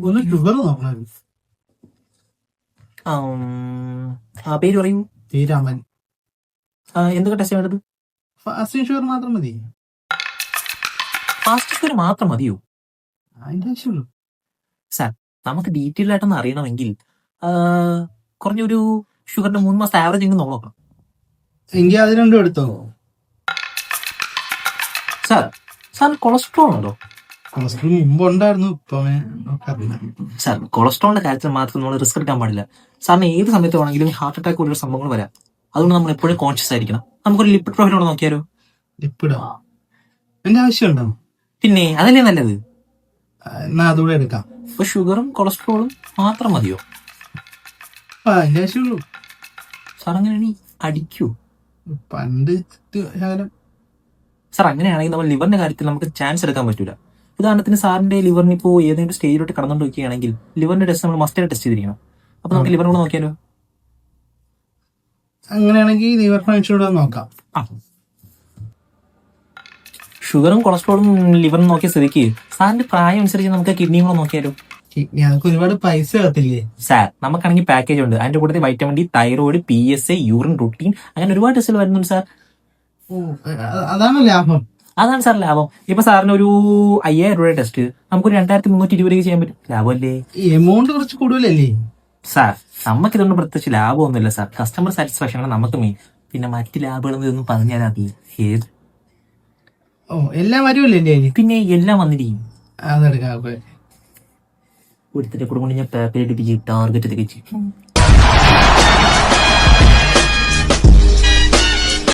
ഒന്ന് ഷുഗർ നോക്കണം. പേര് പറയൂ. ശ്രീരാമൻ. എന്തൊക്കെ ടെസ്റ്റ് വേണ്ടത്? ഫാസ്റ്റിംഗ് ഷുഗർ മാത്രം മതി. ഫാസ്റ്റ് ഷുഗർ മാത്രം മതിയോ? അതിന്റെ ആവശ്യമുള്ളൂ. സാർ, നമുക്ക് ഡീറ്റെയിൽ ആയിട്ടൊന്ന് അറിയണമെങ്കിൽ കുറഞ്ഞൊരു ഷുഗറിന്റെ 3 മാസത്തെ ആവറേജ് എങ്കിലും നോക്കണം. എങ്കിൽ അത് രണ്ടും എടുത്തോ. സാറിന് കൊളസ്ട്രോൾ ഉണ്ടോ? കൊളസ്ട്രോൾ മുമ്പ് ഉണ്ടായിരുന്നു, ഇപ്പൊ നോക്കാറില്ല. സാർ, കൊളസ്ട്രോളിന്റെ കാര്യത്തിൽ മാത്രം നമ്മൾ റിസ്ക് എടുക്കാൻ പാടില്ല. സാറിന് ഏത് സമയത്ത് വേണമെങ്കിലും ഹാർട്ട് അറ്റാക്ക് പോലുള്ള സംഭവങ്ങൾ വരാം. അതുകൊണ്ട് നമ്മൾ എപ്പോഴും കോൺഷ്യസ് ആയിരിക്കണം. നമുക്കൊരു ലിപ്പിഡ് പ്രൊഫൈലോട് നോക്കിയാലോ? ലിപ്പിഡോ? എന്റെ ആവശ്യമുണ്ടോ? പിന്നെ അതല്ലേ നല്ലത്. എന്നാ അതുകൂടെ എടുക്കാം. ഇപ്പൊ ഷുഗറും കൊളസ്ട്രോളും മാത്രം മതിയോ? അതിന്റെ ആവശ്യമുള്ളൂ. സാർ അങ്ങനെയാണെങ്കിൽ അടിക്കൂ. പണ്ട് ശകലം. സാർ, അങ്ങനെയാണെങ്കിൽ നമ്മൾ ലിവറിന്റെ കാര്യത്തിൽ നമുക്ക് ചാൻസ് എടുക്കാൻ പറ്റൂല. ഉദാഹരണത്തിന് സാറിന്റെ ലിവറിന് ഇപ്പോൾ ഏതെങ്കിലും സ്റ്റേജിലോട്ട് കടന്നുകൊണ്ട് വയ്ക്കുകയാണെങ്കിൽ ലിവറിന്റെ ടെസ്റ്റ് നമ്മൾ മസ്റ്റ് ടെസ്റ്റ് ചെയ്തിരിക്കണം. അപ്പൊ നമുക്ക് ലിവർ കൂടെ നോക്കിയാലോ? അങ്ങനെയാണെങ്കിൽ ലിവർ ഫംഗ്ഷൻ നോക്കാം. ഷുഗറും കൊളസ്ട്രോളും ലിവറും നോക്കിയ സ്ഥിതിക്ക് സാറിന്റെ പ്രായം അനുസരിച്ച് നമുക്ക് കിഡ്നിയും കൂടെ നോക്കിയാലോ? ഞങ്ങൾക്ക് ഒരുപാട് പൈസ ആകത്തില്ലേ? സാർ, നമുക്കാണെങ്കിൽ പാക്കേജ് ഉണ്ട്. അതിന്റെ കൂട്ടത്തിൽ vitamin D, thyroid, PSA, urine routine, അങ്ങനെ ഒരുപാട് ടെസ്റ്റുകൾ വരുന്നുണ്ട് സാർ. അതാണ് ലാഭം. അതാണ് സാർ ലാഭം. ഇപ്പൊ സാറിന് ഒരു 5000 രൂപയുടെ ടെസ്റ്റ് നമുക്കൊരു 2320 ചെയ്യാൻ പറ്റും. ലാഭമല്ലേ? എമൗണ്ട് കുറച്ച് കൂടുതലല്ലേ സാർ? നമുക്കിതൊന്നും പ്രത്യേകിച്ച് ലാഭമൊന്നുമില്ല സാർ. കസ്റ്റമർ സാറ്റിസ്ഫാക്ഷൻ ആണ് നമുക്ക് മെയിൻ. പിന്നെ മറ്റ് ലാഭങ്ങളൊന്നും ഇതൊന്നും പറഞ്ഞാൽ മതി. ഏത് എല്ലാം വരുമല്ലേ എന്റെ കയ്യിൽ? പിന്നെ എല്ലാം വന്നിരിക്കും. അതെടുക്കാം. ഒരുത്തിന്റെ കൂടെ കൊണ്ട് ഞാൻ പേപ്പർ എടുപ്പിച്ച് ടാർഗറ്റ് തികച്ചു.